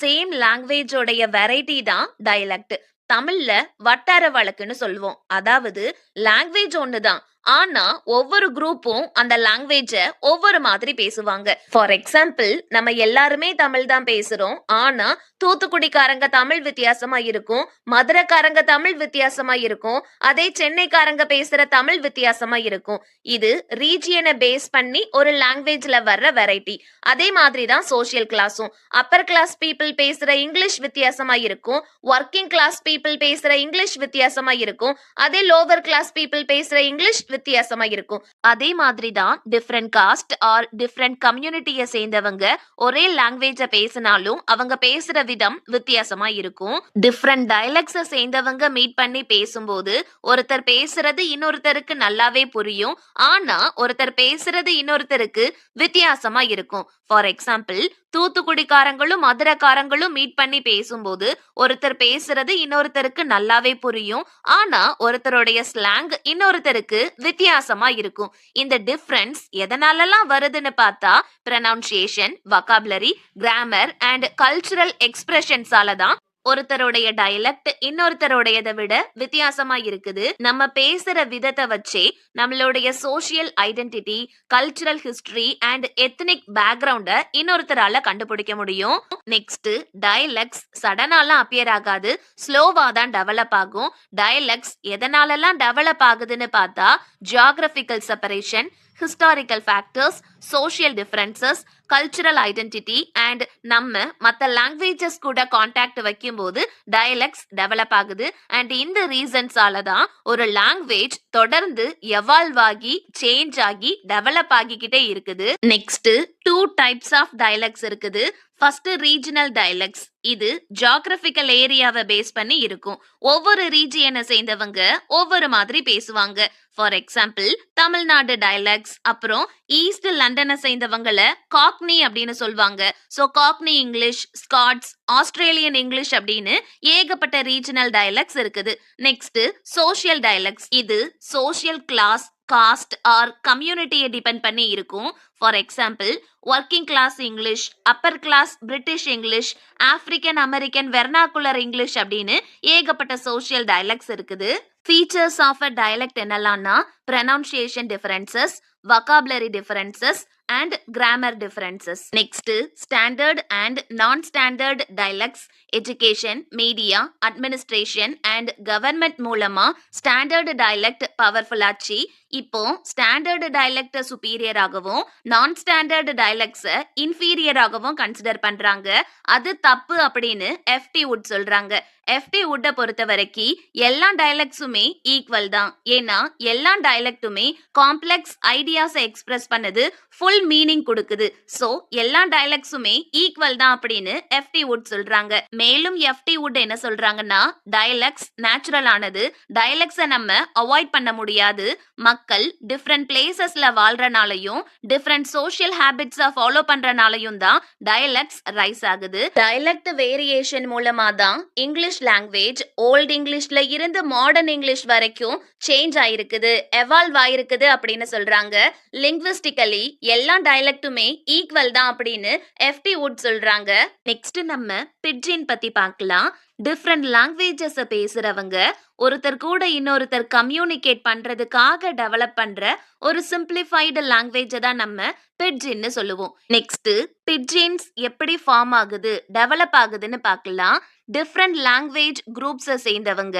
சேம் லாங்குவேஜோடைய வெரைட்டி தான் டயலெக்ட். தமிழ்ல வட்டார வழக்குன்னு சொல்லுவோம். அதாவது லாங்குவேஜ் ஒண்ணுதான், ஆனா ஒவ்வொரு குரூப்பும் அந்த லாங்குவேஜ ஒவ்வொரு மாதிரி பேசுவாங்க. ஃபார் எக்ஸாம்பிள், நம்ம எல்லாருமே தமிழ் தான் பேசுறோம், ஆனா தூத்துக்குடிக்காரங்க தமிழ் வித்தியாசமா இருக்கும், மதுரைக்காரங்க தமிழ் வித்தியாசமா இருக்கும், அதே சென்னைக்காரங்க பேசுற தமிழ் வித்தியாசமா இருக்கும். இது ரீஜியனை பேஸ் பண்ணி ஒரு லாங்குவேஜ்ல வர்ற வெரைட்டி. அதே மாதிரி தான் சோஷியல் கிளாஸும். அப்பர் கிளாஸ் பீப்புள் பேசுற இங்கிலீஷ் வித்தியாசமா இருக்கும், ஒர்க்கிங் கிளாஸ் பீப்புள் பேசுற இங்கிலீஷ் வித்தியாசமா இருக்கும், அதே லோவர் கிளாஸ் பீப்புள் பேசுற இங்கிலீஷ் வித்தியாசமா இருக்கும். அதே மாதிரி தான் டிஃபரெண்ட் காஸ்ட் ஆர் டிஃபரெண்ட் கம்யூனிட்டியை சேர்ந்தவங்க ஒரே லாங்குவேஜ பேசினாலும் அவங்க பேசுற விதம் வித்தியாசமா இருக்கும். டிஃபரெண்ட் டயலெக்ட்ஸை சேர்ந்தவங்க மீட் பண்ணி பேசும்போது ஒருத்தர் பேசுறது இன்னொருத்தருக்கு நல்லாவே புரியும், ஆனா ஒருத்தர் பேசுறது இன்னொருத்தருக்கு வித்தியாசமா இருக்கும். ஃபார் எக்ஸாம்பிள், தூத்துக்குடிக்காரங்களும் மதுரைக்காரங்களும் மீட் பண்ணி பேசும்போது ஒருத்தர் பேசுறது இன்னொருத்தருக்கு நல்லாவே புரியும். ஆனா ஒருத்தருடைய ஸ்லாங் இன்னொருத்தருக்கு வித்தியாசமா இருக்கும். இந்த டிஃபரன்ஸ் எதனாலலாம் வருதுன்னு பார்த்தா pronunciation, vocabulary, grammar and cultural எக்ஸ்பிரஷன்ஸால தான் ஒருத்தருடைய டயலெக்ட் இன்னொருத்தருடையதை விட வித்தியாசமா இருக்குது. நம்ம பேசுற விதத்தை வச்சே நம்மளுடைய social identity, cultural history and ethnic பேக்ரவுண்ட இன்னொருத்தரால கண்டுபிடிக்க முடியும். நெக்ஸ்ட், டயலெக்ட்ஸ் சடனாலாம் அப்பியர் ஆகாது, ஸ்லோவா தான் டெவலப் ஆகும். டயலெக்ட்ஸ் எதனாலலாம் டெவலப் ஆகுதுன்னு பார்த்தா geographical separation, historical factors, social differences, cultural identity and நம்ம மற்ற லாங்குவேஜஸ் கூட கான்டாக்ட் வைக்கும்போது டயலெக்ட்ஸ் டெவலப் ஆகுது. அண்ட் இந்த ரீசன்ஸால தான் ஒரு லாங்குவேஜ் தொடர்ந்து எவால்வ் ஆகி சேஞ்ச் ஆகி டெவலப் ஆகிக்கிட்டே இருக்குது. நெக்ஸ்ட், 2 டைப்ஸ் ஆஃப் டயலெக்ட்ஸ் இருக்குது. First, regional dialects. இது ஜியாகிரபிக்கல் ஏரியாவை பேஸ் பண்ணி இருக்கும். ஒவ்வொரு ரீஜியனை சேர்ந்தவங்க ஒவ்வொரு மாதிரி பேசுவாங்க. ஃபார் எக்ஸாம்பிள், தமிழ்நாடு டயலெக்ட்ஸ், அப்புறம் ஈஸ்ட் லண்டனை சேர்ந்தவங்கள காக்னி அப்படின்னு சொல்லுவாங்க. So Cockney English, Scots, Australian English அப்படின்னு ஏகப்பட்ட ரீஜனல் டயலெக்ட்ஸ் இருக்குது. Next, social dialects. இது சோஷியல் கிளாஸ், காஸ்ட் ஆர் கம்யூனிட்டியை டிபெண்ட் பண்ணி இருக்கும். For example, working class English, upper class British English, African American vernacular English அப்படின்னு ஏகப்பட்ட சோஷியல் டயலெக்ட்ஸ் இருக்குது. ஃபீச்சர்ஸ் ஆஃப் அ டயலெக்ட் என்னலாம்னா pronunciation differences, vocabulary differences and grammar differences. Next, standard and non-standard dialects. Education, media, administration and government மூலமா standard dialect powerful ஆச்சு. இப்போ standard dialect superior ஆகவும் non-standard dialects inferior ஆகவும் consider பண்றாங்க. அது தப்பு அப்படின்னு FT Wood சொல்றாங்க. FT Wood பொறுத்த வரைக்கும் எல்லா டயலெக்ட்ஸுமே ஈக்குவல் தான். ஏன்னா எல்லா டயலெக்ட்டுமே காம்ப்ளெக்ஸ் ஐடியாஸை எக்ஸ்பிரஸ் பண்ணது, ஃபுல் மீனிங் கொடுக்குது. சோ எல்லா டயலெக்ட்ஸுமே ஈக்குவல் தான் அப்படின்னு FT Wood சொல்றாங்க. மேலும் FT Wood என்ன சொல்றாங்கன்னா, டயலெக்ட்ஸ் நேச்சுரல் ஆனது, டயலெக்ட்ஸை நம்ம அவாய்ட் பண்ண முடியாது. மக்கள் டிஃப்ரெண்ட் பிளேசஸ்ல வாழ்றனாலையும் டிஃப்ரெண்ட் சோஷியல் ஹேபிட்ஸை ஃபாலோ பண்றனாலையும் தான் டயலெக்ட்ஸ் ரைஸ் ஆகுது. டயலெக்ட் வேரியேஷன் மூலமா தான் இங்கிலீஷ் லாங்குவேஜ் ஓல்ட் இங்கிலீஷ்ல இருந்து மாடர்ன் இங்கிலீஷ் வரைக்கும் சேஞ்ச் ஆயிருக்குது, எவால்வ் ஆயிருக்குது அப்படின்னு சொல்றாங்க. லிங்குவிஸ்டிக்கலி எல்லா டயலெக்ட்டுமே ஈக்குவல் தான் அப்படின்னு FT Wood சொல்றாங்க. நெக்ஸ்ட், நம்ம பிட்ஜின் பத்தி பார்க்கலாம். டிஃப்ரெண்ட் லாங்குவேஜஸ் பேசுறவங்க ஒருத்தர் கூட இன்னொருத்தர் கம்யூனிகேட் பண்றதுக்காக டெவலப் பண்ற ஒரு சிம்பிளிஃபைடு லாங்குவேஜை தான் நம்ம பிட்ஜின்னு சொல்லுவோம். நெக்ஸ்ட், பிட்ஜின்ஸ் எப்படி ஃபார்ம் ஆகுது, டெவலப் ஆகுதுன்னு பார்க்கலாம். டிஃப்ரெண்ட் லாங்குவேஜ் குரூப்ஸை சேர்ந்தவங்க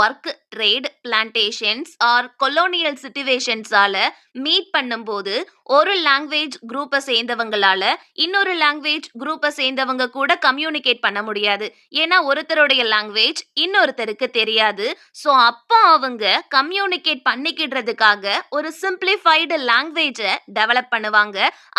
work, trade, plantations or colonial சிச்சுவேஷன்ஸால மீட் பண்ணும்போது ஒரு லாங்குவேஜ் குரூப்பை சேர்ந்தவங்களால இன்னொரு லாங்குவேஜ் குரூப்பை சேர்ந்தவங்க கூட கம்யூனிகேட் பண்ண முடியாது. ஏன்னா ஒருத்தருடைய லாங்குவேஜ் இன்னொருத்தருக்கு தெரியாது. ஸோ அப்போ அவங்க கம்யூனிகேட் பண்ணிக்கிடுறதுக்காக ஒரு சிம்பிளிஃபைடு லாங்குவேஜை டெவலப் பண்ணுவாங்க.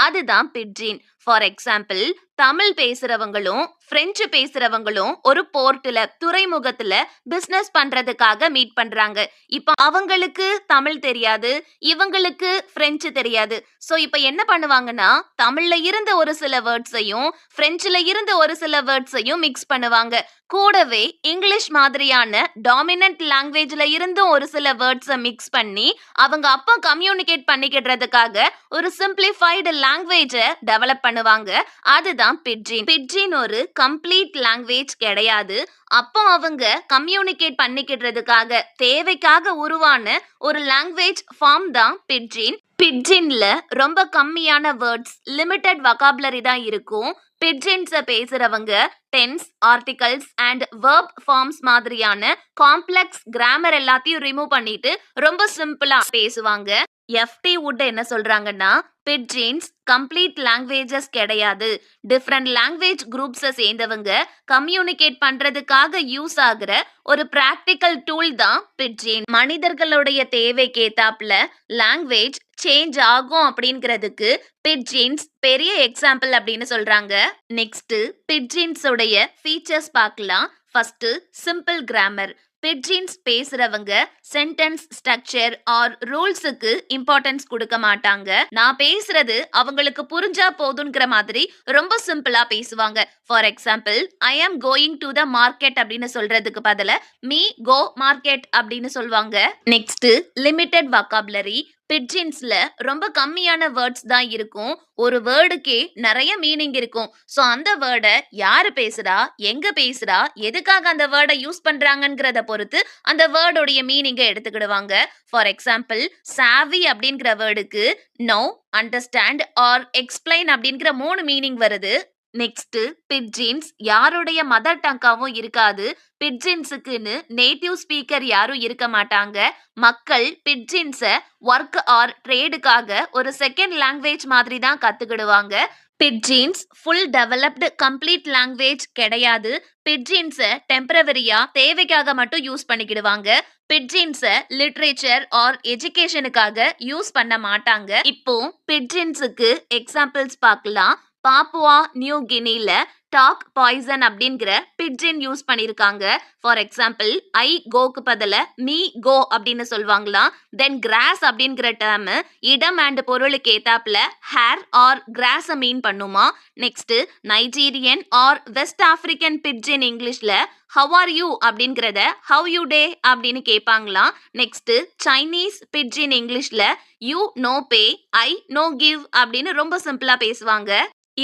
அதுதான் பிட்ஜின். ஃபார் எக்ஸாம்பிள், தமிழ் பேசுறவங்களும் பிரெஞ்சு பேசுறவங்களும் ஒரு போர்ட்ல, துறைமுகத்துல பிசினஸ் பண்றதுக்காக மீட் பண்றாங்க. இப்ப அவங்களுக்கு தமிழ் தெரியாது, இவங்களுக்கு பிரெஞ்சு தெரியாது. சோ இப்ப என்ன பண்ணுவாங்கன்னா, தமிழ்ல இருந்த ஒரு சில வேர்ட்ஸையும் பிரெஞ்சுல இருந்த ஒரு சில வேர்ட்ஸையும் மிக்ஸ் பண்ணுவாங்க. கூடவே இங்கிலீஷ் மாதிரியான டாமினன்ட் லாங்குவேஜ்ல இருந்தும் ஒரு சில வேர்ட்ஸை மிக்ஸ் பண்ணி அவங்க அப்போ கம்யூனிகேட் பண்ணிக்கிறதுக்காக ஒரு சிம்பிளிஃபைடு லாங்குவேஜை டெவலப் பண்ணுவாங்க. அதுதான் பிட்ஜின். பிட்ஜின் ஒரு கம்ப்ளீட் லாங்குவேஜ் கிடையாது. அப்போ அவங்க கம்யூனிகேட் பண்ணிக்கிறதுக்காக தேவைக்காக உருவான ஒரு லாங்குவேஜ் ஃபார்ம் தான் பிட்ஜின். பிட்ஜின்ல ரொம்ப கம்மியான வேர்ட்ஸ், லிமிட்டட் வொகாபுலரி தான் இருக்கும். பிட்ஜின்ஸை பேசுறவங்க tense, articles and verb forms மாதிரியான காம்ப்ளெக்ஸ் கிராமர் எல்லாத்தையும் ரிமூவ் பண்ணிட்டு ரொம்ப சிம்பிளா பேசுவாங்க. FT Wood என்ன சொல்றாங்கன்னா, பிட்ஜின்ஸ் கம்ப்ளீட் லாங்குவேஜஸ் கிடையாது. டிஃப்ரெண்ட் லாங்குவேஜ் குரூப்ஸை சேர்ந்தவங்க கம்யூனிகேட் பண்றதுக்காக யூஸ் ஆகுற ஒரு பிராக்டிக்கல் டூல் தான் பிட்ஜின். மனிதர்களுடைய தேவைக்கு ஏத்தாப்புல லாங்குவேஜ் சேஞ்ச் ஆகும் அப்படிங்கிறதுக்கு பிட்ஜின்ஸ் பெரிய எக்ஸாம்பிள் அப்படின்னு சொல்றாங்க. நெக்ஸ்ட், பிட்ஜின்ஸ் உடைய ஃபீச்சர்ஸ் பார்க்கலாம். First, simple grammar. பிட்ஜின்ஸ் பேசுறவங்க சென்டென்ஸ் ஸ்ட்ரக்சர் ஆர் ரூல்ஸுக்கு இம்பார்ட்டன்ஸ் கொடுக்க மாட்டாங்க. நான் பேசுறது அவங்களுக்கு புரிஞ்சா போதுங்கிற மாதிரி ரொம்ப சிம்பிளா பேசுவாங்க. For example, I am going to the market அப்படின்னு சொல்றதுக்கு பதிலா மீ கோ மார்க்கெட் அப்படின்னு சொல்லுவாங்க. Next, limited vocabulary. பிட்ஜின்ஸ்ல ரொம்ப கம்மியான வேர்ட்ஸ் தான் இருக்கும். ஒரு வேர்டுக்கே நிறைய மீனிங் இருக்கும். ஸோ அந்த வேர்டை யாரு பேசுறா, எங்க பேசுறா, எதுக்காக அந்த வேர்டை யூஸ் பண்றாங்கங்கிறத பொறுத்து அந்த வேர்டோடைய மீனிங்கை எடுத்துக்கிடுவாங்க. ஃபார் எக்ஸாம்பிள், சாவி அப்படிங்கிற வேர்டுக்கு நோ, அண்டர்ஸ்டாண்ட் ஆர் எக்ஸ்பிளைன் அப்படிங்கிற 3 மீனிங் வருது. நெக்ஸ்ட், பிட்ஜின்ஸ் யாருடைய மதர் டங்காவும் இருக்காது. பிட்ஜின்ஸுக்குன்னு நேட்டிவ் ஸ்பீக்கர் யாரும் இருக்க மாட்டாங்க. மக்கள் பிட்ஜின்ஸை ஒர்க் ஆர் ட்ரேடுக்காக ஒரு செகண்ட் லாங்குவேஜ் மாதிரி தான் கத்துக்கிடுவாங்க. Pidgins full developed complete language கிடையாது. பிட்ஜின்ஸை டெம்பரவரியா தேவைக்காக மட்டும் யூஸ் பண்ணிக்கிடுவாங்க. பிட்ஜின்ஸை லிட்ரேச்சர் ஆர் எஜுகேஷனுக்காக யூஸ் பண்ண மாட்டாங்க. இப்போ பிட்ஜின்ஸுக்கு எக்ஸாம்பிள்ஸ் பார்க்கலாம். பாப்புவா நியூ கினில டாக் பாய்சன் அப்படிங்கிற பிட்ஜின் யூஸ் பண்ணிருக்காங்க. ஃபார் எக்ஸாம்பிள், ஐ கோக்கு பதில மீ கோ அப்படின்னு சொல்லுவாங்களாம். தென் கிராஸ் அப்படிங்கிற டேர்ம் இடம் அண்ட் பொருளுக்கு ஏத்தாப்புல ஹேர் ஆர் கிராஸ் மீன் பண்ணுமா. Next, Nigerian or West African pidgin இங்கிலீஷ்ல ஹவ் ஆர் யூ அப்படிங்கிறத ஹவ் யூ டே அப்படின்னு கேட்பாங்களாம். நெக்ஸ்ட், சைனீஸ் பிட்ஜின் இங்கிலீஷ்ல you know pay, I know give அப்படின்னு ரொம்ப சிம்பிளா பேசுவாங்க.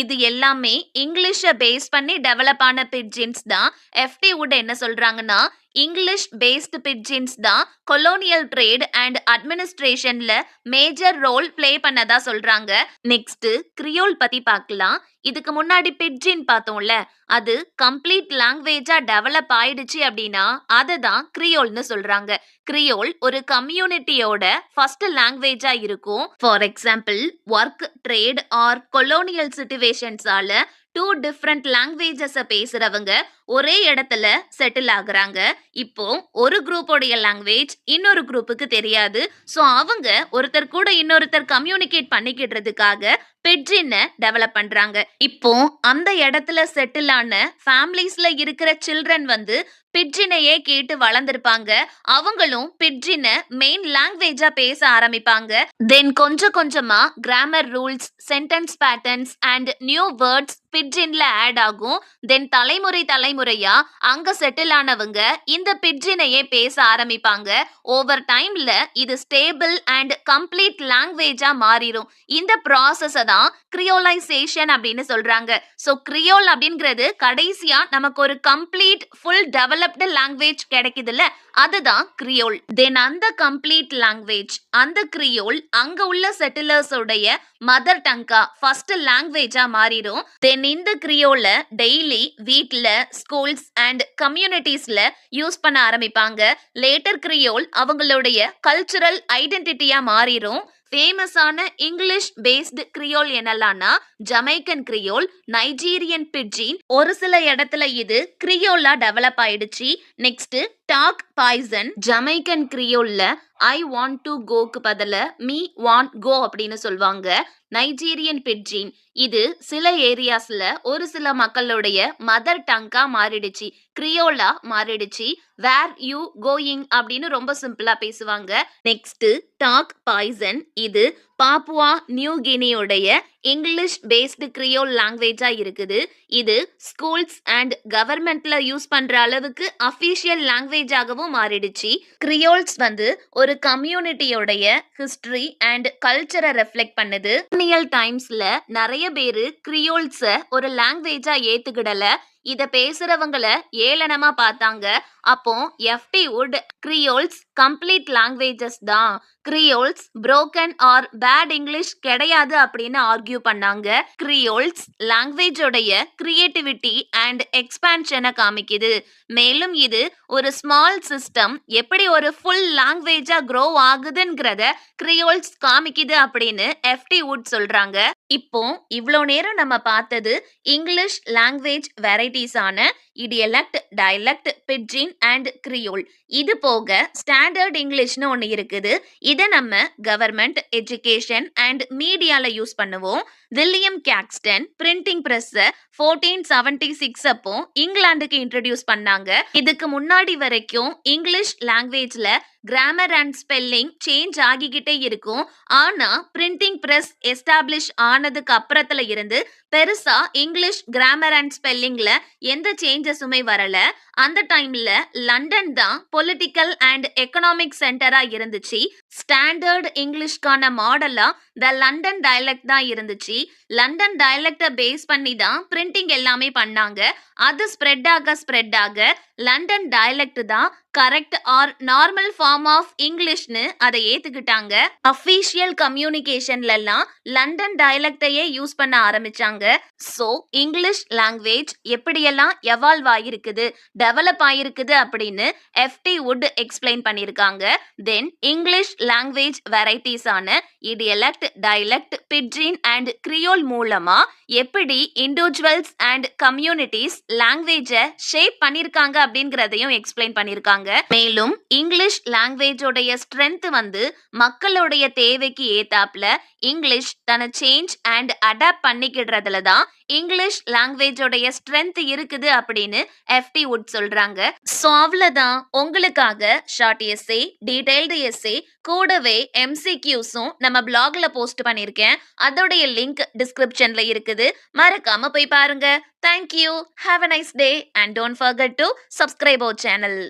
இது எல்லாமே இங்கிலீஷை பேஸ் பண்ணி டெவலப் ஆன பிட்ஜின்ஸ் தான். எஃப்டி வுட் என்ன சொல்றாங்கன்னா, இங்கிலீஷ் பேஸ்டு பிட்ஜின்ஸ் தான் கொலோனியல் ட்ரேட் அண்ட் அட்மினிஸ்ட்ரேஷன்ல மேஜர் ரோல் பிளே பண்ணதா சொல்றாங்க. நெக்ஸ்ட், கிரியோல் பத்தி பார்க்கலாம். இதுக்கு முன்னாடி பிட்ஜின் பார்த்தோம்ல, அது கம்ப்ளீட் லாங்குவேஜா டெவலப் ஆயிடுச்சு அப்படின்னா அதை தான் கிரியோல்னு சொல்றாங்க. கிரியோல் ஒரு கம்யூனிட்டியோட ஃபர்ஸ்ட் லாங்குவேஜா இருக்கும். For example, work, trade or colonial சிச்சுவேஷன்ஸால 2 டிஃப்ரெண்ட் லாங்குவேஜஸை பேசுறவங்க ஒரே இடத்துல செட்டில் ஆகுறாங்க. இப்போ ஒரு குரூப்போடைய லாங்குவேஜ் இன்னொரு குரூப்புக்கு தெரியாது. ஸோ அவங்க ஒருத்தர் கூட இன்னொருத்தர் கம்யூனிகேட் பண்ணிக்கிடுறதுக்காக பிட்ஜினை டெவலப் பண்றாங்க. இப்போ அந்த இடத்துல செட்டில் ஆன ஃபேமிலிஸ்ல இருக்கிற சில்ட்ரன் வந்து பிட்ஜினையே கேட்டு வளர்ந்துருப்பாங்க. அவங்களும் பிட்ஜினை மெயின் லாங்குவேஜா பேச ஆரம்பிப்பாங்க. தென் கொஞ்சம் கொஞ்சமா grammar rules, sentence patterns and new words பிட்ஜின்ல ஆட் ஆகும். தென் தலைமுறையா அங்க செட்டில் ஆனவங்க இந்த பிட்ஜினையே பேச ஆரம்பிப்பாங்க. ஓவர் டைம்ல இது ஸ்டேபிள் அண்ட் கம்ப்ளீட் லாங்குவேஜா மாறிடும். இந்த ப்ராசஸ் தான் கிரியோலைசேஷன் அப்படின்னு சொல்றாங்க. ஸோ கிரியோல் அப்படிங்கிறது கடைசியா நமக்கு ஒரு கம்ப்ளீட் ஃபுல் டெவலப்டு லாங்குவேஜ் கிடைக்குதுல்ல, அதுதான் கிரியோல். தென் அந்த கம்ப்ளீட் லாங்குவேஜ், அந்த கிரியோல் அங்க உள்ள செட்டிலர்ஸ் உடைய மதர் டங்கா ஃபர்ஸ்ட் லாங்குவேஜா மாறிடும். தென் இந்த கிரியோல டெய்லி வீட்ல, ஸ்கூல்ஸ் அண்ட் கம்யூனிட்டிஸ்ல யூஸ் பண்ண ஆரம்பிப்பாங்க. லேட்டர் கிரியோல் அவங்களுடைய கல்ச்சுரல் ஐடென்டிட்டியா மாறிடும். ஃபேமஸான இங்கிலீஷ் பேஸ்டு கிரியோல் என்னலாம்னா ஜமைக்கன் கிரியோல், நைஜீரியன் பிட்ஜின், ஒரு சில இடத்துல இது கிரியோலா டெவலப் ஆயிடுச்சு. Next, Tok Pisin. ஜமைக்கன் கிரியோல்ல ஐ வாண்ட் டு கோக்கு பதில மீ வாண்ட் கோ அப்படின்னு சொல்லுவாங்க. நைஜீரியன் பிட்ஜின் இது சில ஏரியாஸ்ல ஒரு சில மக்களுடைய மதர் டங்கா மாறிடுச்சு, கிரியோலா மாறிடுச்சு. வேர் யூ கோயிங் அப்படின்னு ரொம்ப சிம்பிளா பேசுவாங்க. நெக்ஸ்ட், டாக் பாய்சன் இது பாப்புவா நியூ கினியோடைய இங்கிலீஷ் பேஸ்டு கிரியோல் லாங்குவேஜா இருக்குது. இது ஸ்கூல்ஸ் அண்ட் கவர்மெண்ட்ல யூஸ் பண்ற அளவுக்கு அஃபிஷியல் லாங்குவேஜாகவும் மாறிடுச்சு. கிரியோல்ஸ் வந்து ஒரு கம்யூனிட்டியோடைய ஹிஸ்டரி அண்ட் கல்ச்சரை ரெஃப்ளெக்ட் பண்ணுது. கொலோனியல் டைம்ஸ்ல நிறைய பேரு கிரியோல்ஸை ஒரு லாங்குவேஜா ஏத்துக்கிடல, இத பேசுறவங்கள ஏளனமா பார்த்தாங்க. அப்போ எஃப்டி வுட் கிரியோல்ஸ் கம்ப்ளீட் லாங்குவேஜஸ் தான், கிரியோல்ஸ் புரோக்கன் ஆர் பேட் இங்கிலீஷ் கிடையாது அப்படின்னு ஆர்கியூ பண்ணாங்க. கிரியோல்ஸ் லாங்குவேஜோடைய கிரியேட்டிவிட்டி அண்ட் எக்ஸ்பான்ஷனை காமிக்குது. மேலும் இது ஒரு ஸ்மால் சிஸ்டம் எப்படி ஒரு ஃபுல் லாங்குவேஜா க்ரோ ஆகுதுங்கிறத கிரியோல்ஸ் காமிக்குது அப்படின்னு எஃப்டி வுட் சொல்றாங்க. இப்போ இவ்வளோ நேரம் நம்ம பார்த்தது இங்கிலீஷ் லாங்குவேஜ் வெரைட்டிஸான idiolect, dialect, pidgin and creole. இது போக ஸ்டாண்டர்ட் இங்கிலீஷ்னு ஒன்று இருக்குது. இதை நம்ம கவர்மெண்ட், எஜுகேஷன் அண்ட் மீடியால யூஸ் பண்ணுவோம். வில்லியம் கேக்ஸ்டன் பிரிண்டிங் பிரஸ் 1476 அப்போ இங்கிலாந்துக்கு இன்ட்ரடியூஸ் பண்ணாங்க. இதுக்கு முன்னாடி வரைக்கும் இங்கிலீஷ் லாங்குவேஜ்ல கிராமர் அண்ட் ஸ்பெல்லிங் சேஞ்ச் ஆகிக்கிட்டே இருக்கும். ஆனா பிரிண்டிங் பிரஸ் எஸ்டாப்ளிஷ் ஆனதுக்கு அப்புறத்துல இருந்து பெருசா இங்கிலீஷ் கிராமர் அண்ட் ஸ்பெல்லிங்ல எந்த சேஞ்சஸுமே வரல. அந்த டைம்ல லண்டன் தான் பொலிட்டிக்கல் அண்ட் எக்கனாமிக் சென்டரா இருந்துச்சு. ஸ்டாண்டர்ட் இங்கிலீஷ்கான மாடலா த லண்டன் டயலெக்ட் தான் இருந்துச்சு. லண்டன் டயலெக்ட பேஸ் பண்ணி தான் பிரிண்டிங் எல்லாமே பண்ணாங்க. அது ஸ்ப்ரெட் ஆக லண்டன் டயலெக்ட் தான் correct or normal form of இங்கிலீஷ்னு அதை ஏத்துக்கிட்டாங்க. அஃபீஷியல் கம்யூனிகேஷன்ல எல்லாம் லண்டன் டயலெக்டையே யூஸ் பண்ண ஆரம்பிச்சாங்க. சோ இங்கிலீஷ் லாங்குவேஜ் எப்படியெல்லாம் எவால்வ் ஆயிருக்குது, டெவலப் ஆயிருக்குது அப்படின்னு எஃப்டி வுட் எக்ஸ்பிளைன் பண்ணியிருக்காங்க. தென் இங்கிலீஷ் லாங்குவேஜ் வெரைட்டிஸ் ஆன இடியலெக்ட், டயலெக்ட், பிட்ஜின் அண்ட் கிரியோல் மூலமா எப்படி இண்டிவிஜுவல்ஸ் அண்ட் கம்யூனிட்டிஸ் லாங்குவேஜை ஷேப் பண்ணிருக்காங்க அப்படிங்கறதையும் எக்ஸ்பிளைன் பண்ணிருக்காங்க. மேலும் இங்கிலீஷ் லாங்குவேஜோடைய ஸ்ட்ரென்த் வந்து மக்களுடைய தேவைக்கு ஏத்தாப்ல இங்கிலீஷ் தன்னை சேஞ்ச் அண்ட் அடாப்ட் பண்ணிக்கிடுறதுல தான் இங்கிலீஷ் லாங்குவேஜோடைய ஸ்ட்ரென்த் இருக்குது அப்படின்னு எஃப்டி வுட் சொல்றாங்க. ஸோ அவ்வளோதான், உங்களுக்காக ஷார்ட் எஸ்ஸே, டீடைல்டு எஸ்ஸே கூடவே எம்சிக்யூஸும் நம்ம பிளாக்ல போஸ்ட் பண்ணியிருக்கேன். அதோடைய லிங்க் டிஸ்கிரிப்ஷன்ல இருக்குது, மறக்காம போய் பாருங்க. Thank you, have a nice day and don't forget to subscribe our channel.